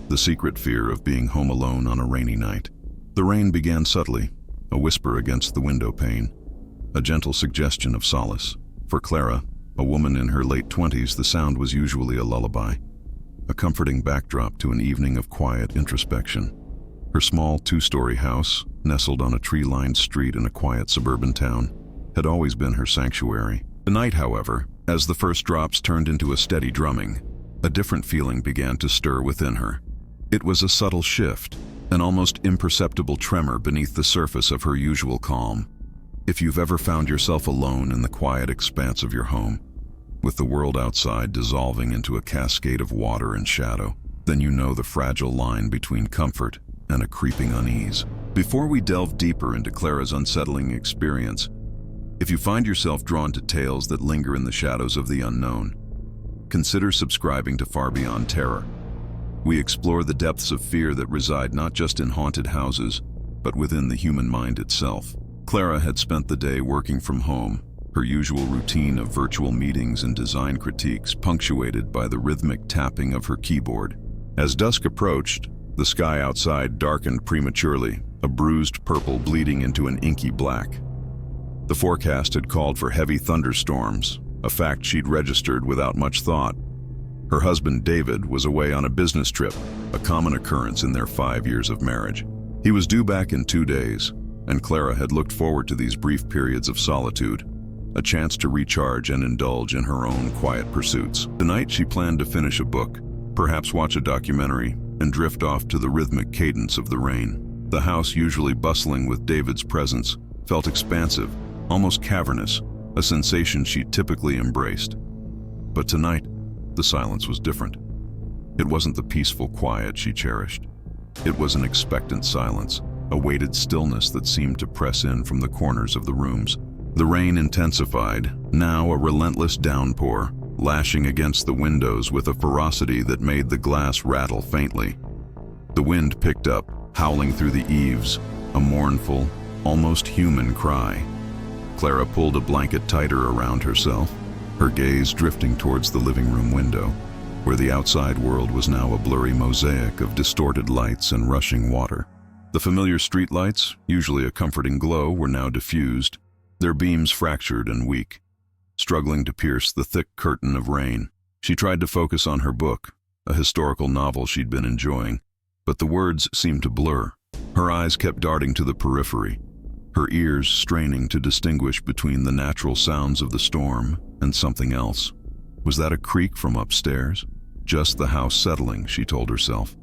the secret fear of being home alone on a rainy night. The rain began subtly, a whisper against the window pane, a gentle suggestion of solace. For Clara, a woman in her late 20s, the sound was usually a lullaby, a comforting backdrop to an evening of quiet introspection. Her small two-story house, nestled on a tree-lined street in a quiet suburban town, had always been her sanctuary. Tonight, however, as the first drops turned into a steady drumming, a different feeling began to stir within her. It was a subtle shift, an almost imperceptible tremor beneath the surface of her usual calm. If you've ever found yourself alone in the quiet expanse of your home, with the world outside dissolving into a cascade of water and shadow, then you know the fragile line between comfort and a creeping unease. Before we delve deeper into Clara's unsettling experience, if you find yourself drawn to tales that linger in the shadows of the unknown, consider subscribing to Far Beyond Terror. We explore the depths of fear that reside not just in haunted houses, but within the human mind itself. Clara had spent the day working from home, her usual routine of virtual meetings and design critiques punctuated by the rhythmic tapping of her keyboard. As dusk approached, the sky outside darkened prematurely, a bruised purple bleeding into an inky black. The forecast had called for heavy thunderstorms, a fact she'd registered without much thought. Her husband, David, was away on a business trip, a common occurrence in their 5 years of marriage. He was due back in 2 days, and Clara had looked forward to these brief periods of solitude, a chance to recharge and indulge in her own quiet pursuits. Tonight she planned to finish a book, perhaps watch a documentary, and drift off to the rhythmic cadence of the rain. The house, usually bustling with David's presence, felt expansive, almost cavernous, a sensation she typically embraced. But tonight, the silence was different. It wasn't the peaceful quiet she cherished. It was an expectant silence, a weighted stillness that seemed to press in from the corners of the rooms. The rain intensified, now a relentless downpour, lashing against the windows with a ferocity that made the glass rattle faintly. The wind picked up, howling through the eaves, a mournful, almost human cry. Clara pulled a blanket tighter around herself, her gaze drifting towards the living room window, where the outside world was now a blurry mosaic of distorted lights and rushing water. The familiar streetlights, usually a comforting glow, were now diffused, their beams fractured and weak, struggling to pierce the thick curtain of rain. She tried to focus on her book, a historical novel she'd been enjoying, but the words seemed to blur. Her eyes kept darting to the periphery, her ears straining to distinguish between the natural sounds of the storm and something else. Was that a creak from upstairs? Just the house settling, she told herself.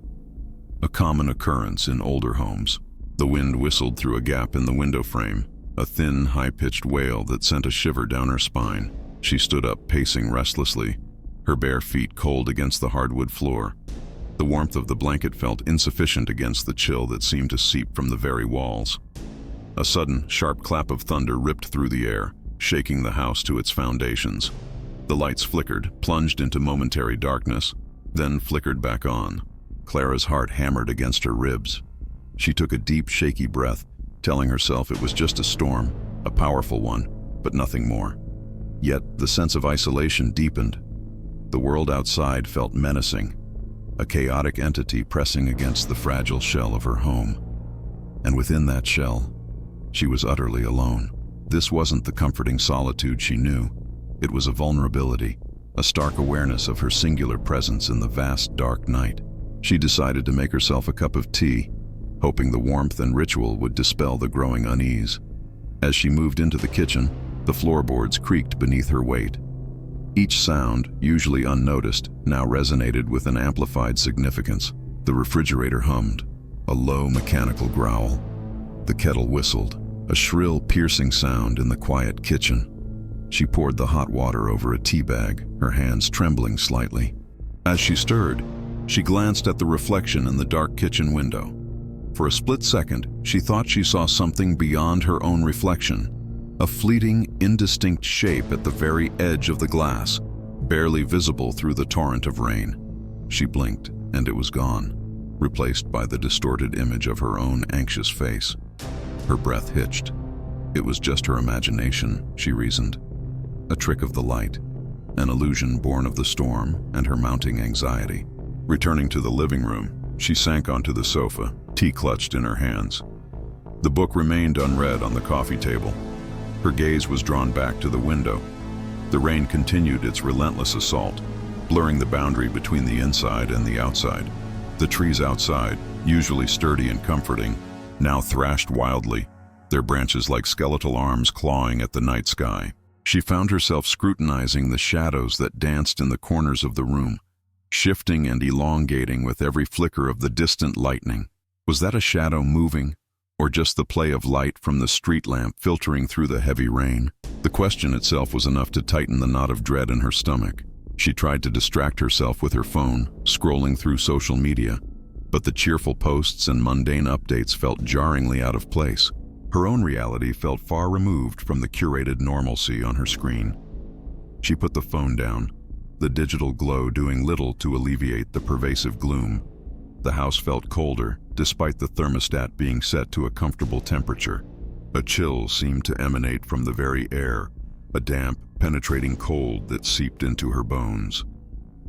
A common occurrence in older homes. The wind whistled through a gap in the window frame, a thin, high-pitched wail that sent a shiver down her spine. She stood up, pacing restlessly, her bare feet cold against the hardwood floor. The warmth of the blanket felt insufficient against the chill that seemed to seep from the very walls. A sudden, sharp clap of thunder ripped through the air, shaking the house to its foundations. The lights flickered, plunged into momentary darkness, then flickered back on. Clara's heart hammered against her ribs. She took a deep, shaky breath, telling herself it was just a storm, a powerful one, but nothing more. Yet the sense of isolation deepened. The world outside felt menacing, a chaotic entity pressing against the fragile shell of her home. And within that shell, she was utterly alone. This wasn't the comforting solitude she knew. It was a vulnerability, a stark awareness of her singular presence in the vast, dark night. She decided to make herself a cup of tea, hoping the warmth and ritual would dispel the growing unease. As she moved into the kitchen, the floorboards creaked beneath her weight. Each sound, usually unnoticed, now resonated with an amplified significance. The refrigerator hummed, a low mechanical growl. The kettle whistled, a shrill, piercing sound in the quiet kitchen. She poured the hot water over a tea bag, her hands trembling slightly. As she stirred, she glanced at the reflection in the dark kitchen window. For a split second, she thought she saw something beyond her own reflection, a fleeting, indistinct shape at the very edge of the glass, barely visible through the torrent of rain. She blinked, and it was gone, replaced by the distorted image of her own anxious face. Her breath hitched. It was just her imagination, she reasoned. A trick of the light, an illusion born of the storm and her mounting anxiety. Returning to the living room, She sank onto the sofa, tea clutched in her hands. The book remained unread on the coffee table. Her gaze was drawn back to the window. The rain continued its relentless assault, blurring the boundary between the inside and the outside. The trees outside, usually sturdy and comforting, now thrashed wildly, their branches like skeletal arms clawing at the night sky. She found herself scrutinizing the shadows that danced in the corners of the room, shifting and elongating with every flicker of the distant lightning. Was that a shadow moving, or just the play of light from the street lamp filtering through the heavy rain? The question itself was enough to tighten the knot of dread in her stomach. She tried to distract herself with her phone, scrolling through social media, but the cheerful posts and mundane updates felt jarringly out of place. Her own reality felt far removed from the curated normalcy on her screen. She put the phone down, the digital glow doing little to alleviate the pervasive gloom. The house felt colder, despite the thermostat being set to a comfortable temperature. A chill seemed to emanate from the very air, a damp, penetrating cold that seeped into her bones.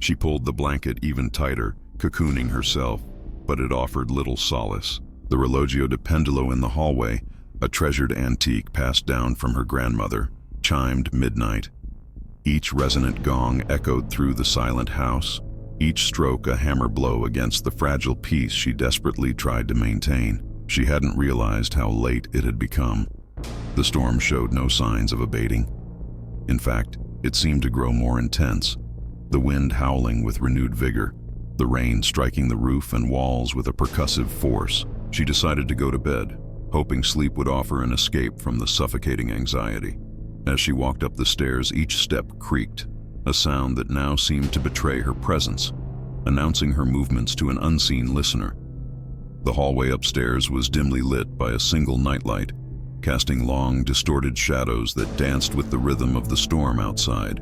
She pulled the blanket even tighter, cocooning herself, but it offered little solace. The relogio de pendulo in the hallway, a treasured antique passed down from her grandmother, chimed midnight. Each resonant gong echoed through the silent house, each stroke a hammer blow against the fragile peace she desperately tried to maintain. She hadn't realized how late it had become. The storm showed no signs of abating. In fact, it seemed to grow more intense, the wind howling with renewed vigor, the rain striking the roof and walls with a percussive force. She decided to go to bed, hoping sleep would offer an escape from the suffocating anxiety. As she walked up the stairs, each step creaked, a sound that now seemed to betray her presence, announcing her movements to an unseen listener. The hallway upstairs was dimly lit by a single nightlight, casting long, distorted shadows that danced with the rhythm of the storm outside.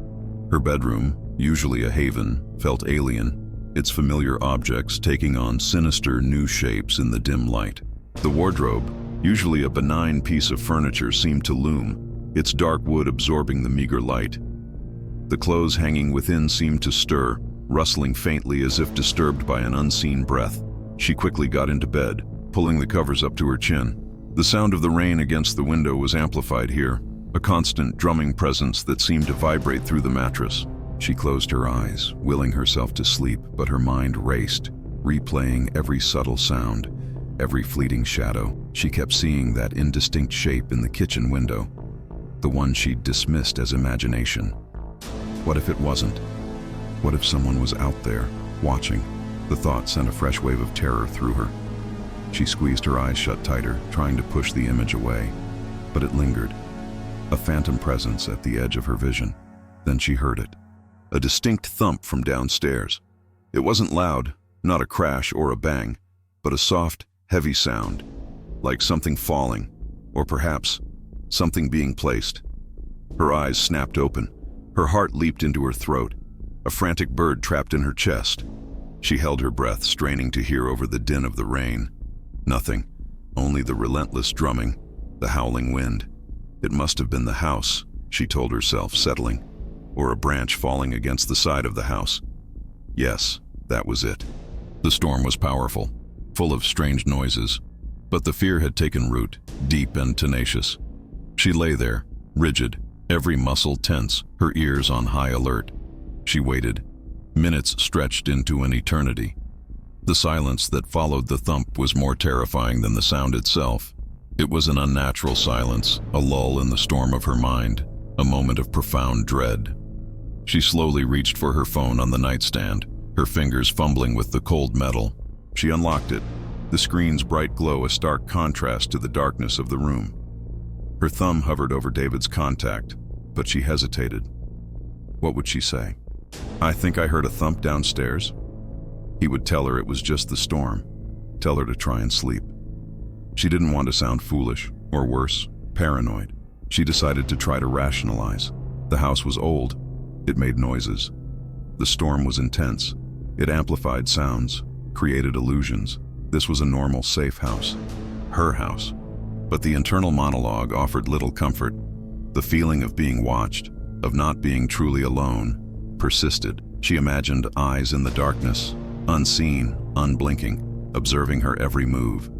Her bedroom, usually a haven, felt alien, its familiar objects taking on sinister new shapes in the dim light. The wardrobe, usually a benign piece of furniture, seemed to loom, its dark wood absorbing the meager light. The clothes hanging within seemed to stir, rustling faintly as if disturbed by an unseen breath. She quickly got into bed, pulling the covers up to her chin. The sound of the rain against the window was amplified here, a constant drumming presence that seemed to vibrate through the mattress. She closed her eyes, willing herself to sleep, but her mind raced, replaying every subtle sound, every fleeting shadow. She kept seeing that indistinct shape in the kitchen window, the one she'd dismissed as imagination. What if it wasn't? What if someone was out there, watching? The thought sent a fresh wave of terror through her. She squeezed her eyes shut tighter, trying to push the image away, but it lingered, a phantom presence at the edge of her vision. Then she heard it, a distinct thump from downstairs. It wasn't loud, not a crash or a bang, but a soft, heavy sound, like something falling, or perhaps something being placed. Her eyes snapped open, her heart leaped into her throat, a frantic bird trapped in her chest. She held her breath, straining to hear over the din of the rain. Nothing, only the relentless drumming, the howling wind. It must have been the house, she told herself, settling, or a branch falling against the side of the house. Yes, that was it. The storm was powerful, full of strange noises, but the fear had taken root, deep and tenacious. She lay there, rigid, every muscle tense, her ears on high alert. She waited. Minutes stretched into an eternity. The silence that followed the thump was more terrifying than the sound itself. It was an unnatural silence, a lull in the storm of her mind, a moment of profound dread. She slowly reached for her phone on the nightstand, her fingers fumbling with the cold metal. She unlocked it, the screen's bright glow a stark contrast to the darkness of the room. Her thumb hovered over David's contact, but she hesitated. What would she say? "I think I heard a thump downstairs." He would tell her it was just the storm, tell her to try and sleep. She didn't want to sound foolish, or worse, paranoid. She decided to try to rationalize. The house was old. It made noises. The storm was intense. It amplified sounds, created illusions. This was a normal, safe house. Her house. But the internal monologue offered little comfort. The feeling of being watched, of not being truly alone, persisted. She imagined eyes in the darkness, unseen, unblinking, observing her every move.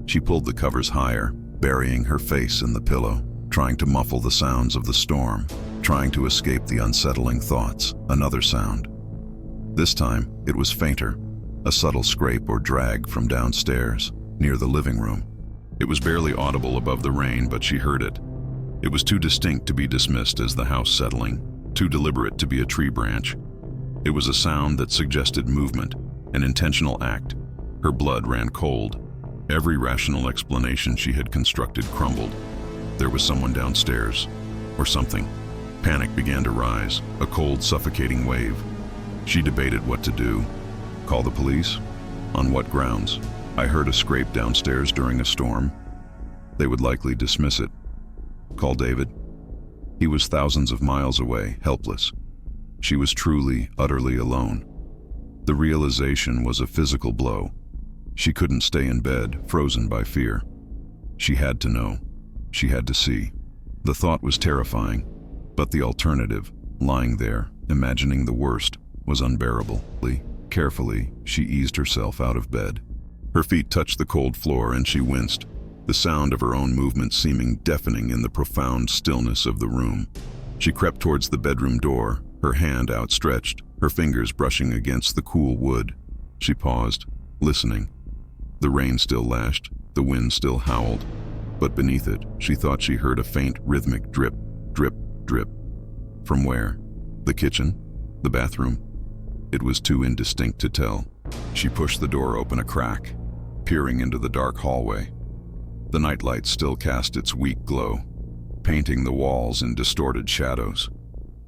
She pulled the covers higher, burying her face in the pillow, trying to muffle the sounds of the storm, trying to escape the unsettling thoughts. Another sound. This time, it was fainter, a subtle scrape or drag from downstairs, near the living room. It was barely audible above the rain, but she heard it. It was too distinct to be dismissed as the house settling, too deliberate to be a tree branch. It was a sound that suggested movement, an intentional act. Her blood ran cold. Every rational explanation she had constructed crumbled. There was someone downstairs, or something. Panic began to rise, a cold, suffocating wave. She debated what to do. Call the police? On what grounds? I heard a scrape downstairs during a storm. They would likely dismiss it. Call David? He was thousands of miles away, helpless. She was truly, utterly alone. The realization was a physical blow. She couldn't stay in bed, frozen by fear. She had to know. She had to see. The thought was terrifying, but the alternative, lying there, imagining the worst, was unbearable. Carefully, she eased herself out of bed. Her feet touched the cold floor and she winced, the sound of her own movement seeming deafening in the profound stillness of the room. She crept towards the bedroom door, her hand outstretched, her fingers brushing against the cool wood. She paused, listening. The rain still lashed, the wind still howled, but beneath it, she thought she heard a faint, rhythmic drip, drip, drip. From where? The kitchen? The bathroom? It was too indistinct to tell. She pushed the door open a crack, peering into the dark hallway. The nightlight still cast its weak glow, painting the walls in distorted shadows.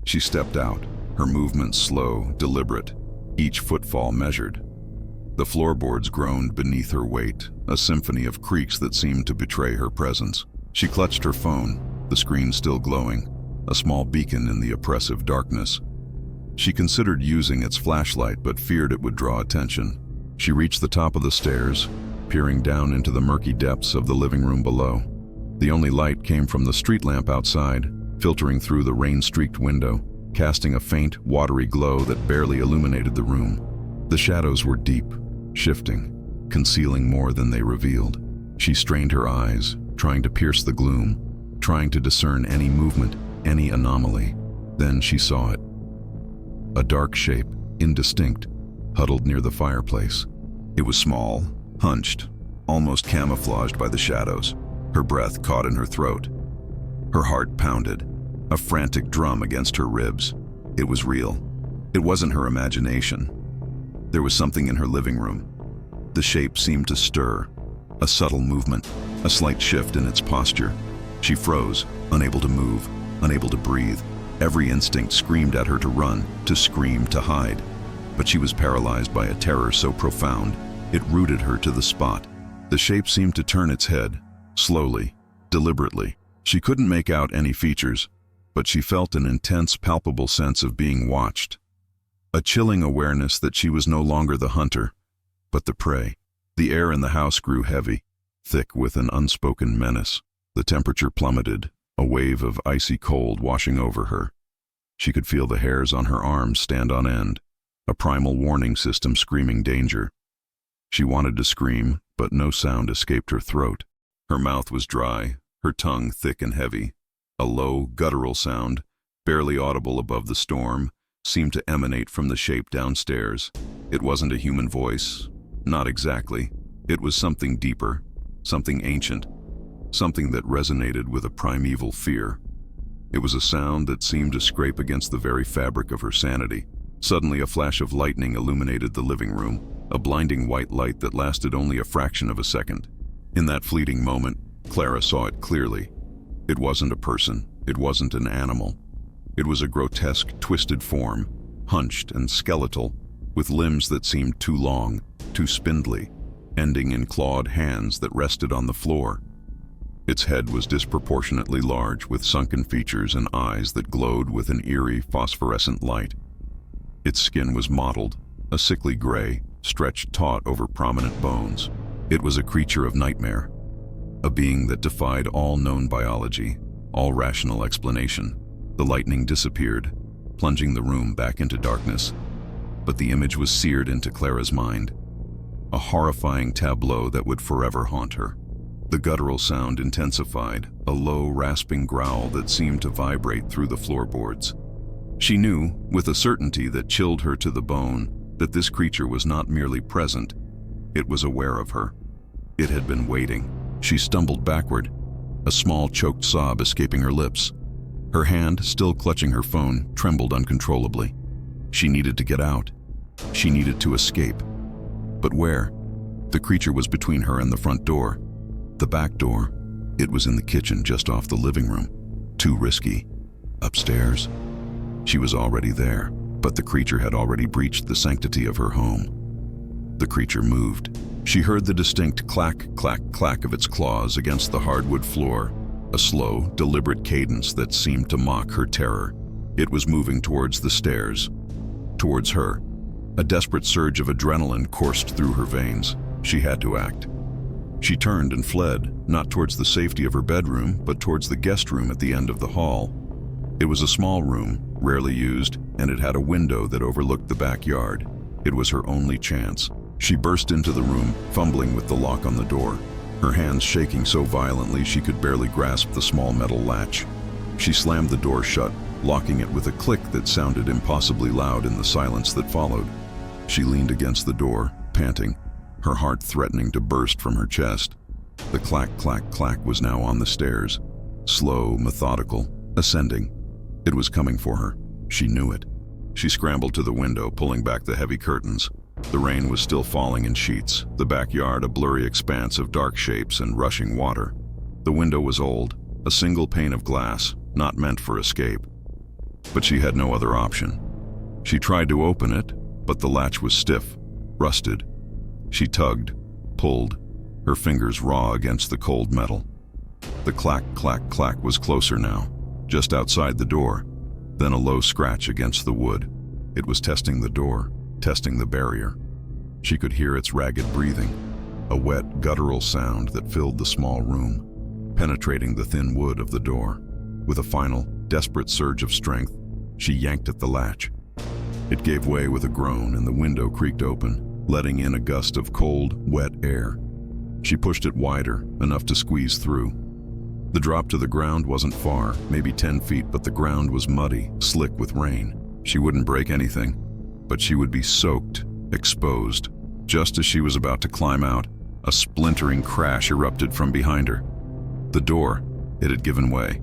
She stepped out, her movements slow, deliberate, each footfall measured. The floorboards groaned beneath her weight, a symphony of creaks that seemed to betray her presence. She clutched her phone, the screen still glowing, a small beacon in the oppressive darkness. She considered using its flashlight but feared it would draw attention. She reached the top of the stairs, peering down into the murky depths of the living room below. The only light came from the street lamp outside, filtering through the rain-streaked window, casting a faint, watery glow that barely illuminated the room. The shadows were deep, shifting, concealing more than they revealed. She strained her eyes, trying to pierce the gloom, trying to discern any movement, any anomaly. Then she saw it. A dark shape, indistinct, huddled near the fireplace. It was small, hunched, almost camouflaged by the shadows. Her breath caught in her throat. Her heart pounded, a frantic drum against her ribs. It was real. It wasn't her imagination. There was something in her living room. The shape seemed to stir, a subtle movement, a slight shift in its posture. She froze, unable to move, unable to breathe. Every instinct screamed at her to run, to scream, to hide. But she was paralyzed by a terror so profound, it rooted her to the spot. The shape seemed to turn its head, slowly, deliberately. She couldn't make out any features, but she felt an intense, palpable sense of being watched. A chilling awareness that she was no longer the hunter, but the prey. The air in the house grew heavy, thick with an unspoken menace. The temperature plummeted, a wave of icy cold washing over her. She could feel the hairs on her arms stand on end, a primal warning system screaming danger. She wanted to scream, but no sound escaped her throat. Her mouth was dry, her tongue thick and heavy. A low, guttural sound, barely audible above the storm, seemed to emanate from the shape downstairs. It wasn't a human voice. Not exactly. It was something deeper, something ancient, something that resonated with a primeval fear. It was a sound that seemed to scrape against the very fabric of her sanity. Suddenly, a flash of lightning illuminated the living room, a blinding white light that lasted only a fraction of a second. In that fleeting moment, Clara saw it clearly. It wasn't a person. It wasn't an animal. It was a grotesque, twisted form, hunched and skeletal, with limbs that seemed too long, too spindly, ending in clawed hands that rested on the floor. Its head was disproportionately large, with sunken features and eyes that glowed with an eerie, phosphorescent light. Its skin was mottled, a sickly gray, stretched taut over prominent bones. It was a creature of nightmare, a being that defied all known biology, all rational explanation. The lightning disappeared, plunging the room back into darkness. But the image was seared into Clara's mind. a horrifying tableau that would forever haunt her. The guttural sound intensified, a low, rasping growl that seemed to vibrate through the floorboards. She knew, with a certainty that chilled her to the bone, that this creature was not merely present, it was aware of her. It had been waiting. She stumbled backward, a small choked sob escaping her lips. Her hand, still clutching her phone, trembled uncontrollably. She needed to get out. She needed to escape. But where? The creature was between her and the front door. The back door, it was in the kitchen just off the living room. Too risky. Upstairs? She was already there, but the creature had already breached the sanctity of her home. The creature moved. She heard the distinct clack, clack, clack of its claws against the hardwood floor, a slow, deliberate cadence that seemed to mock her terror. It was moving towards the stairs, towards her. A desperate surge of adrenaline coursed through her veins. She had to act. She turned and fled, not towards the safety of her bedroom, but towards the guest room at the end of the hall. It was a small room, rarely used, and it had a window that overlooked the backyard. It was her only chance. She burst into the room, fumbling with the lock on the door, her hands shaking so violently she could barely grasp the small metal latch. She slammed the door shut, locking it with a click that sounded impossibly loud in the silence that followed. She leaned against the door, panting, her heart threatening to burst from her chest. The clack, clack, clack was now on the stairs, slow, methodical, ascending. It was coming for her. She knew it. She scrambled to the window, pulling back the heavy curtains. The rain was still falling in sheets, the backyard a blurry expanse of dark shapes and rushing water. The window was old, a single pane of glass, not meant for escape. But she had no other option. She tried to open it, but the latch was stiff, rusted. She tugged, pulled, her fingers raw against the cold metal. The clack, clack, clack was closer now, just outside the door, then a low scratch against the wood. It was testing the door, testing the barrier. She could hear its ragged breathing, a wet, guttural sound that filled the small room, penetrating the thin wood of the door. With a final, desperate surge of strength, she yanked at the latch. It gave way with a groan and the window creaked open, letting in a gust of cold, wet air. She pushed it wider, enough to squeeze through. The drop to the ground wasn't far, maybe 10 feet, but the ground was muddy, slick with rain. She wouldn't break anything, but she would be soaked, exposed. Just as she was about to climb out, a splintering crash erupted from behind her. The door, it had given way.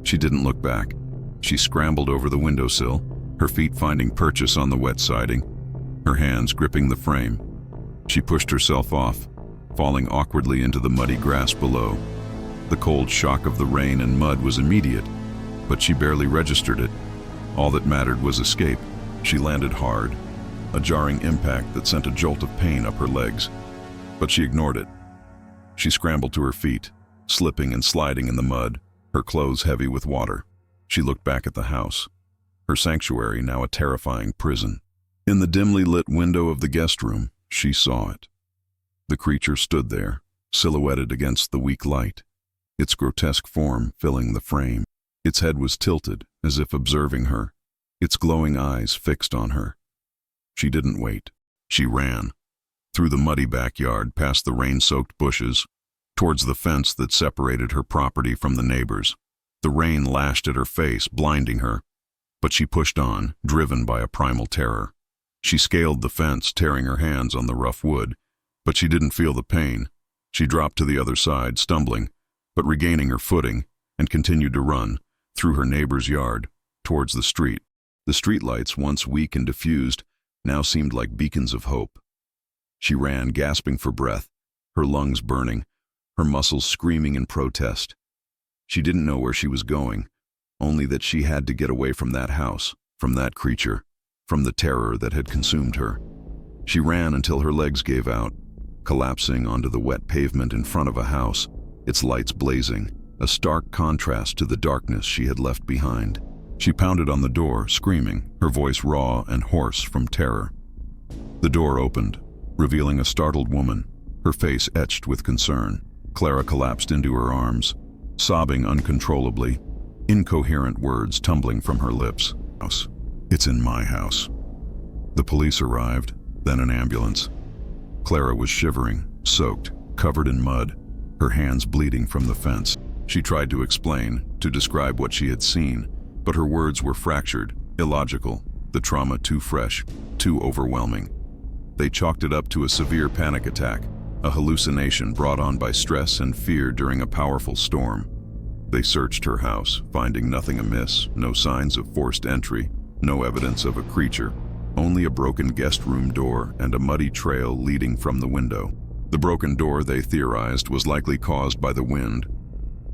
She didn't look back. She scrambled over the windowsill, her feet finding purchase on the wet siding, her hands gripping the frame. She pushed herself off, falling awkwardly into the muddy grass below. The cold shock of the rain and mud was immediate, but she barely registered it. All that mattered was escape. She landed hard, a jarring impact that sent a jolt of pain up her legs. But she ignored it. She scrambled to her feet, slipping and sliding in the mud, her clothes heavy with water. She looked back at the house, her sanctuary now a terrifying prison. In the dimly lit window of the guest room, she saw it. The creature stood there, silhouetted against the weak light, its grotesque form filling the frame. Its head was tilted, as if observing her, its glowing eyes fixed on her. She didn't wait. She ran. Through the muddy backyard, past the rain-soaked bushes, towards the fence that separated her property from the neighbors. The rain lashed at her face, blinding her, but she pushed on, driven by a primal terror. She scaled the fence, tearing her hands on the rough wood, but she didn't feel the pain. She dropped to the other side, stumbling, but regaining her footing, and continued to run, through her neighbor's yard, towards the street. The streetlights, once weak and diffused, now seemed like beacons of hope. She ran, gasping for breath, her lungs burning, her muscles screaming in protest. She didn't know where she was going, only that she had to get away from that house, from that creature, from the terror that had consumed her. She ran until her legs gave out, collapsing onto the wet pavement in front of a house, its lights blazing, a stark contrast to the darkness she had left behind. She pounded on the door, screaming, her voice raw and hoarse from terror. The door opened, revealing a startled woman, her face etched with concern. Clara collapsed into her arms, sobbing uncontrollably, incoherent words tumbling from her lips. "It's in my house." The police arrived, then an ambulance. Clara was shivering, soaked, covered in mud, her hands bleeding from the fence. She tried to explain, to describe what she had seen, but her words were fractured, illogical, the trauma too fresh, too overwhelming. They chalked it up to a severe panic attack, a hallucination brought on by stress and fear during a powerful storm. They searched her house, finding nothing amiss, no signs of forced entry, no evidence of a creature, only a broken guest room door and a muddy trail leading from the window. The broken door, they theorized, was likely caused by the wind,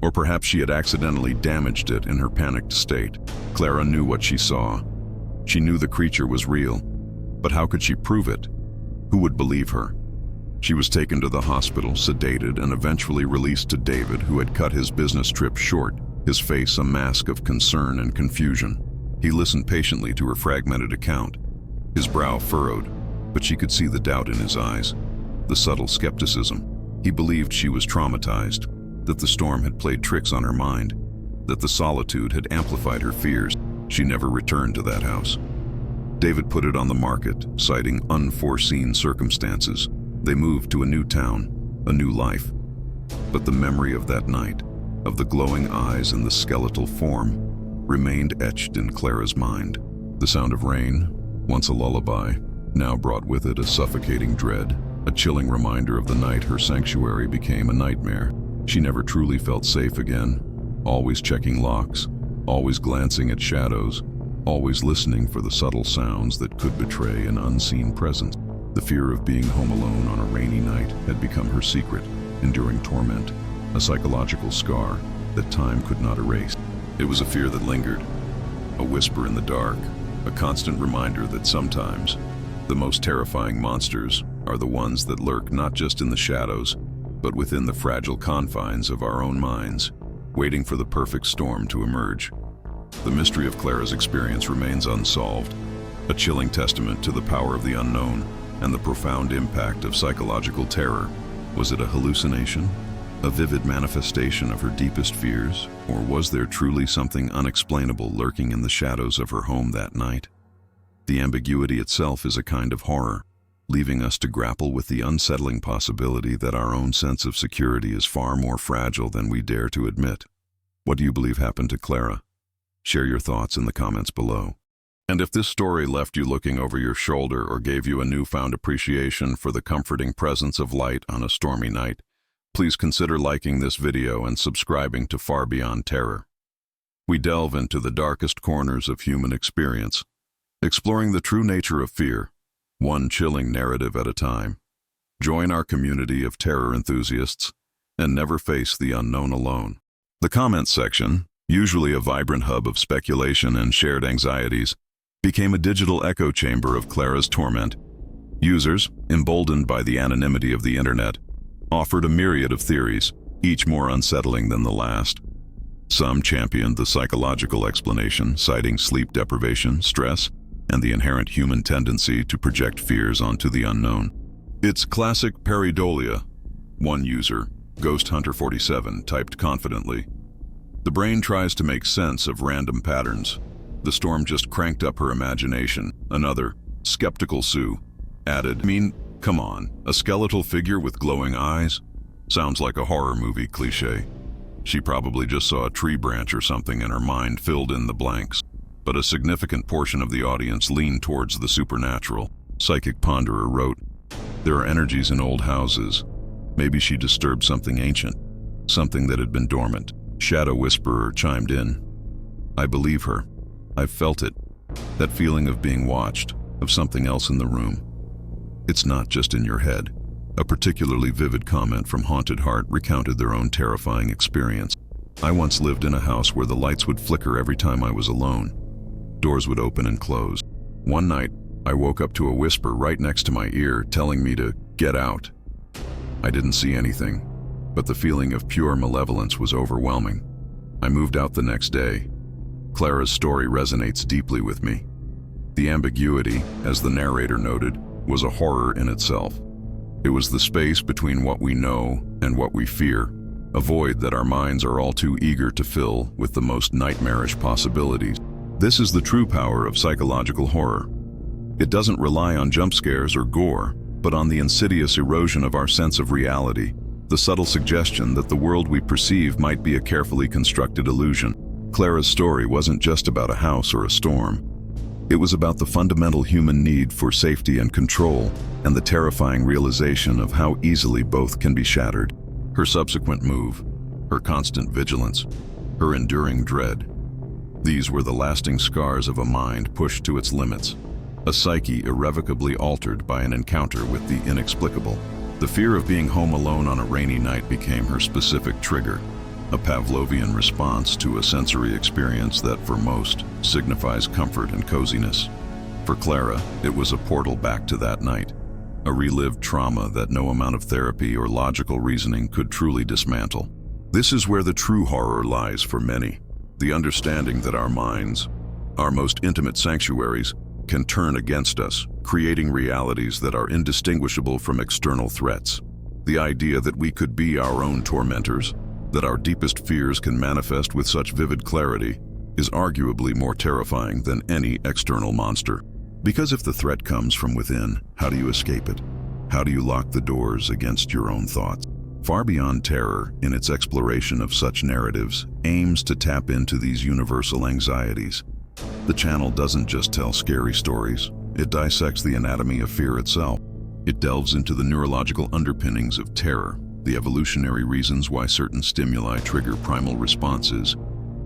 or perhaps she had accidentally damaged it in her panicked state. Clara knew what she saw. She knew the creature was real, but how could she prove it? Who would believe her? She was taken to the hospital, sedated, and eventually released to David, who had cut his business trip short, his face a mask of concern and confusion. He listened patiently to her fragmented account, his brow furrowed, but she could see the doubt in his eyes, the subtle skepticism. He believed she was traumatized, that the storm had played tricks on her mind, that the solitude had amplified her fears. She never returned to that house. David put it on the market, citing unforeseen circumstances. They moved to a new town, a new life. But the memory of that night, of the glowing eyes and the skeletal form, remained etched in Clara's mind. The sound of rain, once a lullaby, now brought with it a suffocating dread, a chilling reminder of the night her sanctuary became a nightmare. She never truly felt safe again, always checking locks, always glancing at shadows, always listening for the subtle sounds that could betray an unseen presence. The fear of being home alone on a rainy night had become her secret, enduring torment, a psychological scar that time could not erase. It was a fear that lingered, a whisper in the dark, a constant reminder that sometimes the most terrifying monsters are the ones that lurk not just in the shadows, but within the fragile confines of our own minds, waiting for the perfect storm to emerge. The mystery of Clara's experience remains unsolved, a chilling testament to the power of the unknown and the profound impact of psychological terror. Was it a hallucination, a vivid manifestation of her deepest fears, or was there truly something unexplainable lurking in the shadows of her home that night? The ambiguity itself is a kind of horror, leaving us to grapple with the unsettling possibility that our own sense of security is far more fragile than we dare to admit. What do you believe happened to Clara? Share your thoughts in the comments below. And if this story left you looking over your shoulder or gave you a newfound appreciation for the comforting presence of light on a stormy night, please consider liking this video and subscribing to Far Beyond Terror. We delve into the darkest corners of human experience, exploring the true nature of fear, one chilling narrative at a time. Join our community of terror enthusiasts and never face the unknown alone. The comments section, usually a vibrant hub of speculation and shared anxieties, became a digital echo chamber of Clara's torment. Users, emboldened by the anonymity of the internet, offered a myriad of theories, each more unsettling than the last. Some championed the psychological explanation, citing sleep deprivation, stress, and the inherent human tendency to project fears onto the unknown. It's classic pareidolia, one user, Ghost Hunter 47, typed confidently. The brain tries to make sense of random patterns. The storm just cranked up her imagination. Another, Skeptical Sue, added, come on, a skeletal figure with glowing eyes? Sounds like a horror movie cliché. She probably just saw a tree branch or something and her mind filled in the blanks. But a significant portion of the audience leaned towards the supernatural. Psychic Ponderer wrote, there are energies in old houses. Maybe she disturbed something ancient, something that had been dormant. Shadow Whisperer chimed in, I believe her. I've felt it. That feeling of being watched, of something else in the room. It's not just in your head. A particularly vivid comment from Haunted Heart recounted their own terrifying experience. I once lived in a house where the lights would flicker every time I was alone. Doors would open and close. One night, I woke up to a whisper right next to my ear telling me to get out. I didn't see anything, but the feeling of pure malevolence was overwhelming. I moved out the next day. Clara's story resonates deeply with me. The ambiguity, as the narrator noted, was a horror in itself. It was the space between what we know and what we fear, a void that our minds are all too eager to fill with the most nightmarish possibilities. This is the true power of psychological horror. It doesn't rely on jump scares or gore, but on the insidious erosion of our sense of reality, the subtle suggestion that the world we perceive might be a carefully constructed illusion. Clara's story wasn't just about a house or a storm. It was about the fundamental human need for safety and control, and the terrifying realization of how easily both can be shattered. Her subsequent move, her constant vigilance, her enduring dread. These were the lasting scars of a mind pushed to its limits, a psyche irrevocably altered by an encounter with the inexplicable. The fear of being home alone on a rainy night became her specific trigger, a Pavlovian response to a sensory experience that, for most, signifies comfort and coziness. For Clara, it was a portal back to that night, a relived trauma that no amount of therapy or logical reasoning could truly dismantle. This is where the true horror lies for many, the understanding that our minds, our most intimate sanctuaries, can turn against us, creating realities that are indistinguishable from external threats. The idea that we could be our own tormentors, that our deepest fears can manifest with such vivid clarity, is arguably more terrifying than any external monster. Because if the threat comes from within, how do you escape it? How do you lock the doors against your own thoughts? Far Beyond Terror, in its exploration of such narratives, aims to tap into these universal anxieties. The channel doesn't just tell scary stories, it dissects the anatomy of fear itself. It delves into the neurological underpinnings of terror, the evolutionary reasons why certain stimuli trigger primal responses,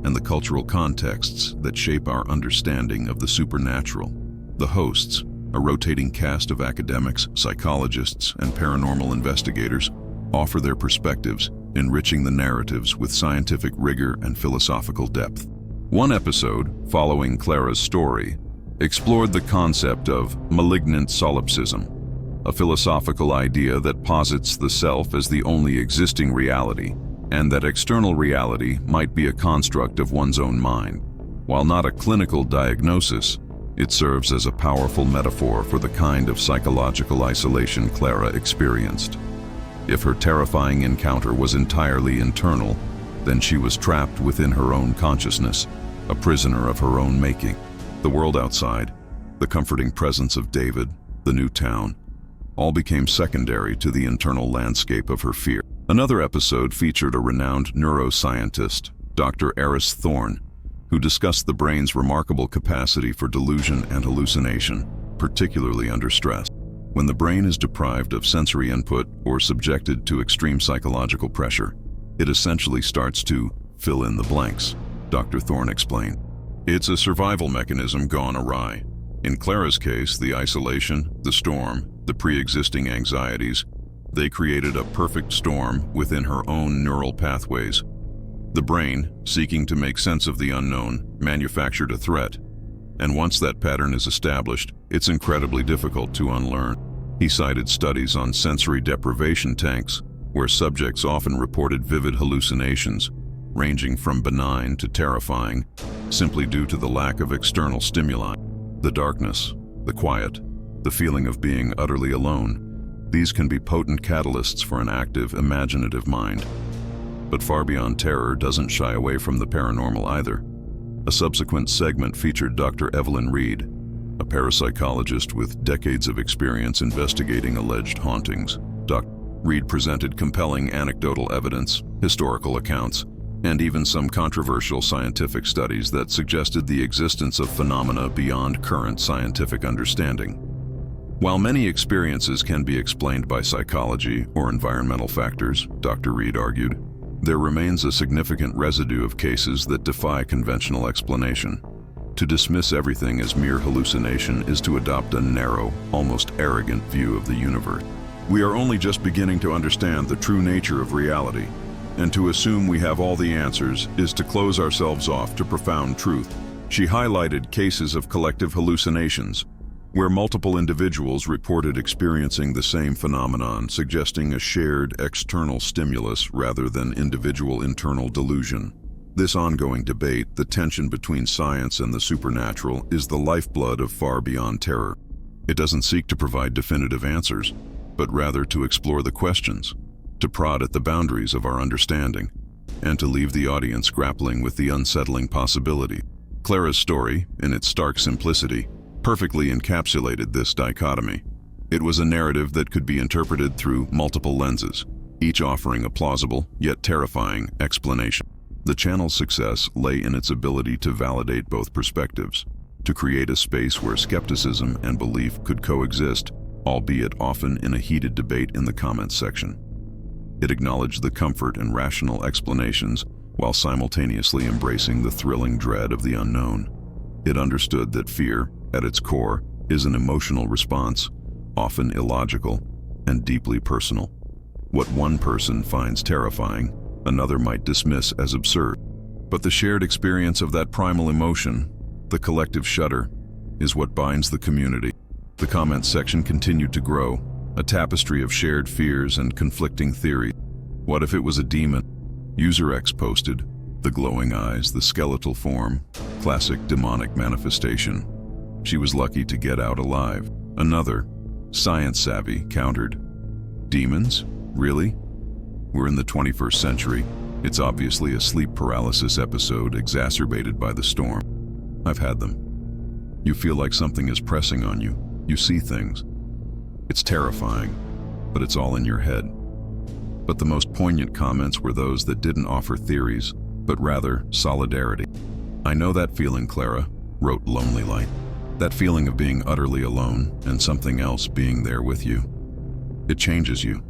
and the cultural contexts that shape our understanding of the supernatural. The hosts, a rotating cast of academics, psychologists, and paranormal investigators, offer their perspectives, enriching the narratives with scientific rigor and philosophical depth. One episode, following Clara's story, explored the concept of malignant solipsism, a philosophical idea that posits the self as the only existing reality, and that external reality might be a construct of one's own mind. While not a clinical diagnosis, it serves as a powerful metaphor for the kind of psychological isolation Clara experienced. If her terrifying encounter was entirely internal, then she was trapped within her own consciousness, a prisoner of her own making. The world outside, the comforting presence of David, the new town, all became secondary to the internal landscape of her fear. Another episode featured a renowned neuroscientist, Dr. Eris Thorne, who discussed the brain's remarkable capacity for delusion and hallucination, particularly under stress. When the brain is deprived of sensory input or subjected to extreme psychological pressure, it essentially starts to fill in the blanks, Dr. Thorne explained. It's a survival mechanism gone awry. In Clara's case, the isolation, the storm, the pre-existing anxieties, they created a perfect storm within her own neural pathways. The brain, seeking to make sense of the unknown, manufactured a threat. And once that pattern is established, it's incredibly difficult to unlearn. He cited studies on sensory deprivation tanks, where subjects often reported vivid hallucinations, ranging from benign to terrifying, simply due to the lack of external stimuli. The darkness, the quiet, the feeling of being utterly alone, these can be potent catalysts for an active, imaginative mind. But Far Beyond Terror doesn't shy away from the paranormal either. A subsequent segment featured Dr. Evelyn Reed, a parapsychologist with decades of experience investigating alleged hauntings. Dr. Reed presented compelling anecdotal evidence, historical accounts, and even some controversial scientific studies that suggested the existence of phenomena beyond current scientific understanding. While many experiences can be explained by psychology or environmental factors, Dr. Reed argued, there remains a significant residue of cases that defy conventional explanation. To dismiss everything as mere hallucination is to adopt a narrow, almost arrogant view of the universe. We are only just beginning to understand the true nature of reality, and to assume we have all the answers is to close ourselves off to profound truth. She highlighted cases of collective hallucinations, where multiple individuals reported experiencing the same phenomenon, suggesting a shared external stimulus rather than individual internal delusion. This ongoing debate, the tension between science and the supernatural, is the lifeblood of Far Beyond Terror. It doesn't seek to provide definitive answers, but rather to explore the questions, to prod at the boundaries of our understanding, and to leave the audience grappling with the unsettling possibility. Clara's story, in its stark simplicity, perfectly encapsulated this dichotomy. It was a narrative that could be interpreted through multiple lenses, each offering a plausible, yet terrifying, explanation. The channel's success lay in its ability to validate both perspectives, to create a space where skepticism and belief could coexist, albeit often in a heated debate in the comments section. It acknowledged the comfort and rational explanations while simultaneously embracing the thrilling dread of the unknown. It understood that fear, at its core, is an emotional response, often illogical and deeply personal. What one person finds terrifying, another might dismiss as absurd. But the shared experience of that primal emotion, the collective shudder, is what binds the community. The comments section continued to grow, a tapestry of shared fears and conflicting theories. What if it was a demon? User X posted, the glowing eyes, the skeletal form, classic demonic manifestation. She was lucky to get out alive. Another, science savvy, countered, demons? Really? We're in the 21st century. It's obviously a sleep paralysis episode exacerbated by the storm. I've had them. You feel like something is pressing on you. You see things. It's terrifying, but it's all in your head. But the most poignant comments were those that didn't offer theories, but rather solidarity. I know that feeling, Clara, wrote Lonely Light. That feeling of being utterly alone and something else being there with you. It changes you.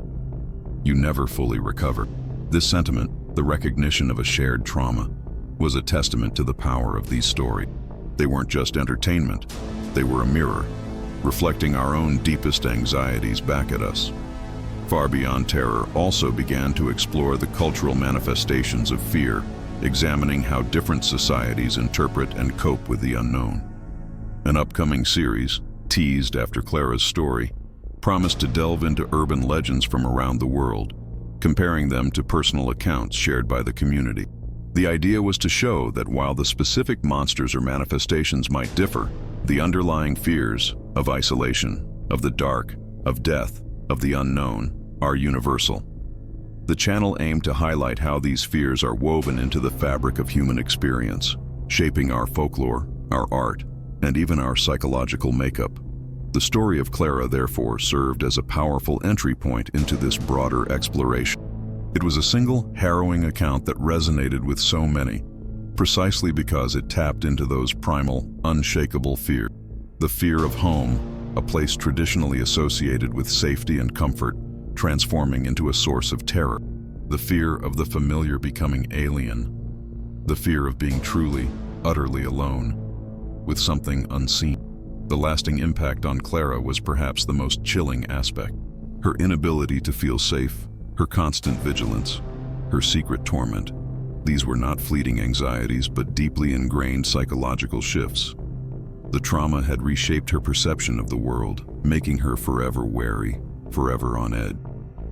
You never fully recover. This sentiment, the recognition of a shared trauma, was a testament to the power of these stories. They weren't just entertainment, they were a mirror, reflecting our own deepest anxieties back at us. Far Beyond Terror also began to explore the cultural manifestations of fear, examining how different societies interpret and cope with the unknown. An upcoming series, teased after Clara's story, promised to delve into urban legends from around the world, comparing them to personal accounts shared by the community. The idea was to show that while the specific monsters or manifestations might differ, the underlying fears of isolation, of the dark, of death, of the unknown, are universal. The channel aimed to highlight how these fears are woven into the fabric of human experience, shaping our folklore, our art, and even our psychological makeup. The story of Clara, therefore, served as a powerful entry point into this broader exploration. It was a single, harrowing account that resonated with so many, precisely because it tapped into those primal, unshakable fears. The fear of home, a place traditionally associated with safety and comfort, transforming into a source of terror. The fear of the familiar becoming alien. The fear of being truly, utterly alone, with something unseen. The lasting impact on Clara was perhaps the most chilling aspect. Her inability to feel safe, her constant vigilance, her secret torment. These were not fleeting anxieties, but deeply ingrained psychological shifts. The trauma had reshaped her perception of the world, making her forever wary, forever on edge.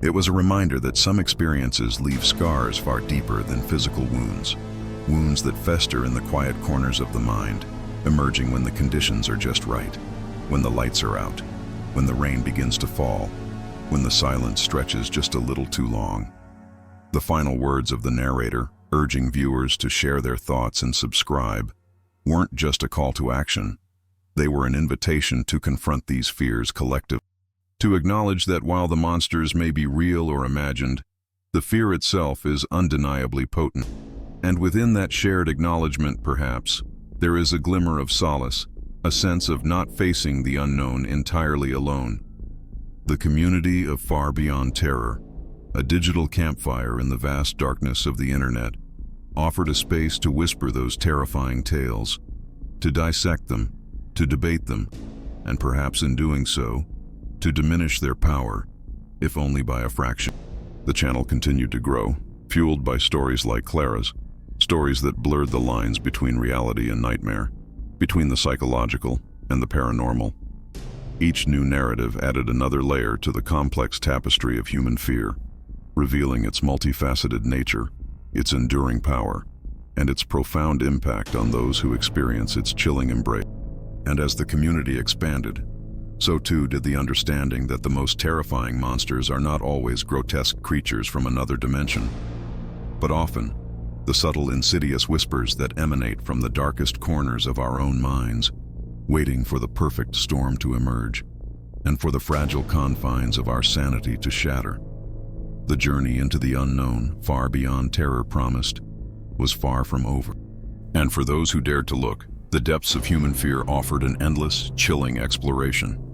It was a reminder that some experiences leave scars far deeper than physical wounds, wounds that fester in the quiet corners of the mind, emerging when the conditions are just right, when the lights are out, when the rain begins to fall, when the silence stretches just a little too long. The final words of the narrator, urging viewers to share their thoughts and subscribe, weren't just a call to action. They were an invitation to confront these fears collectively, to acknowledge that while the monsters may be real or imagined, the fear itself is undeniably potent. And within that shared acknowledgement, perhaps, there is a glimmer of solace, a sense of not facing the unknown entirely alone. The community of Far Beyond Terror, a digital campfire in the vast darkness of the internet, offered a space to whisper those terrifying tales, to dissect them, to debate them, and perhaps in doing so, to diminish their power, if only by a fraction. The channel continued to grow, fueled by stories like Clara's, stories that blurred the lines between reality and nightmare, between the psychological and the paranormal. Each new narrative added another layer to the complex tapestry of human fear, revealing its multifaceted nature, its enduring power, and its profound impact on those who experience its chilling embrace. And as the community expanded, so too did the understanding that the most terrifying monsters are not always grotesque creatures from another dimension, but often the subtle, insidious whispers that emanate from the darkest corners of our own minds, waiting for the perfect storm to emerge. and for the fragile confines of our sanity to shatter. The journey into the unknown, far beyond terror promised, was far from over. And for those who dared to look, the depths of human fear offered an endless, chilling exploration.